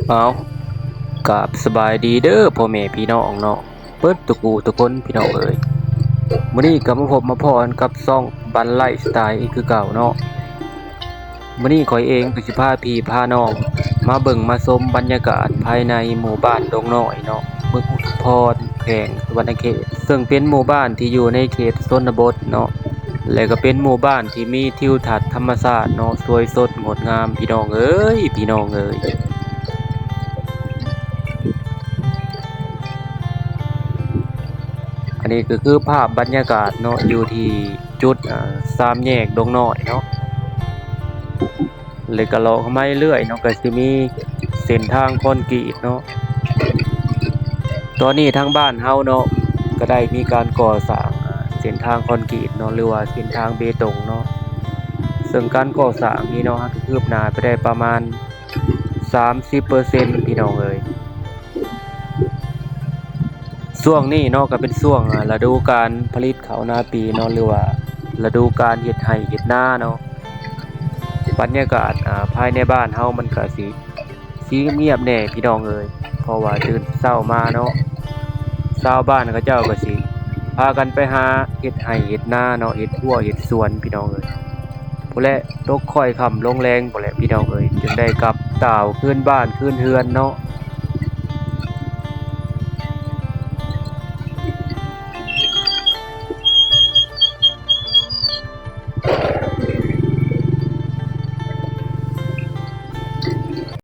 เอากับสบายดีเด้อพ่อแม่พี่น้องเนาะเปิดตุกูทุกคนพี่น้องเอ้ยมื้อนี้ก็มาพบมาพรกับซ่องบันไลฟ์สไตล์อีกคือเก่าเนาะมื้อนี้ข้อยเองก็สิพาพี่พาน้องมาเบิ่งมาชมบรรยากาศภายในหมู่บ้านดงน้อยเนาะเมืองอุทุมพรแขวงสุวรรณเขตซึ่งเป็นหมู่บ้านที่อยู่ในเขตชนบทเนาะและก็เป็นหมู่บ้านที่มีทิวทัศน์ธรรมชาติเนาะสวยสดงดงามพี่น้องเอ้ยพี่น้องเอ้ย อันนี้ก็คือภาพบรรยากาศเนาะอยู่ที่จุดสามแยกดงน้อยเนาะเลยก็เลาะเข้ามาเรื่อยๆเนาะก็สิมีเส้นทางคอนกรีตเนาะตอนนี้ทางบ้านเฮาเนาะก็ได้มีการก่อสร้างเส้นทางคอนกรีตเนาะหรือว่าเส้นทางเบตงเนาะซึ่งการก่อสร้างนี้เนาะก็คืบหน้าไปได้ประมาณ30%พี่น้องเอ้ย ช่วงนี้เนาะก็เป็นช่วงฤดูการผลิตข้าวนาปีเนาะหรือว่าฤดูการเฮ็ดไร่เฮ็ดนาเนาะบรรยากาศภายในบ้านเฮามันก็สิเงียบแน่พี่น้องเอ้ยเพราะว่าตื่นเช้ามาเนาะชาวบ้านเขาเจ้าก็สิพากันไปหาเฮ็ดไร่เฮ็ดนาเนาะเฮ็ดหัวเฮ็ดสวนพี่น้องเอ้ยพู้นแหละตกค่อยค่ำลงแลงพู้นแหละพี่น้องเอ้ยจึงได้กลับต่าวคืนบ้านคืนเรือนเนาะ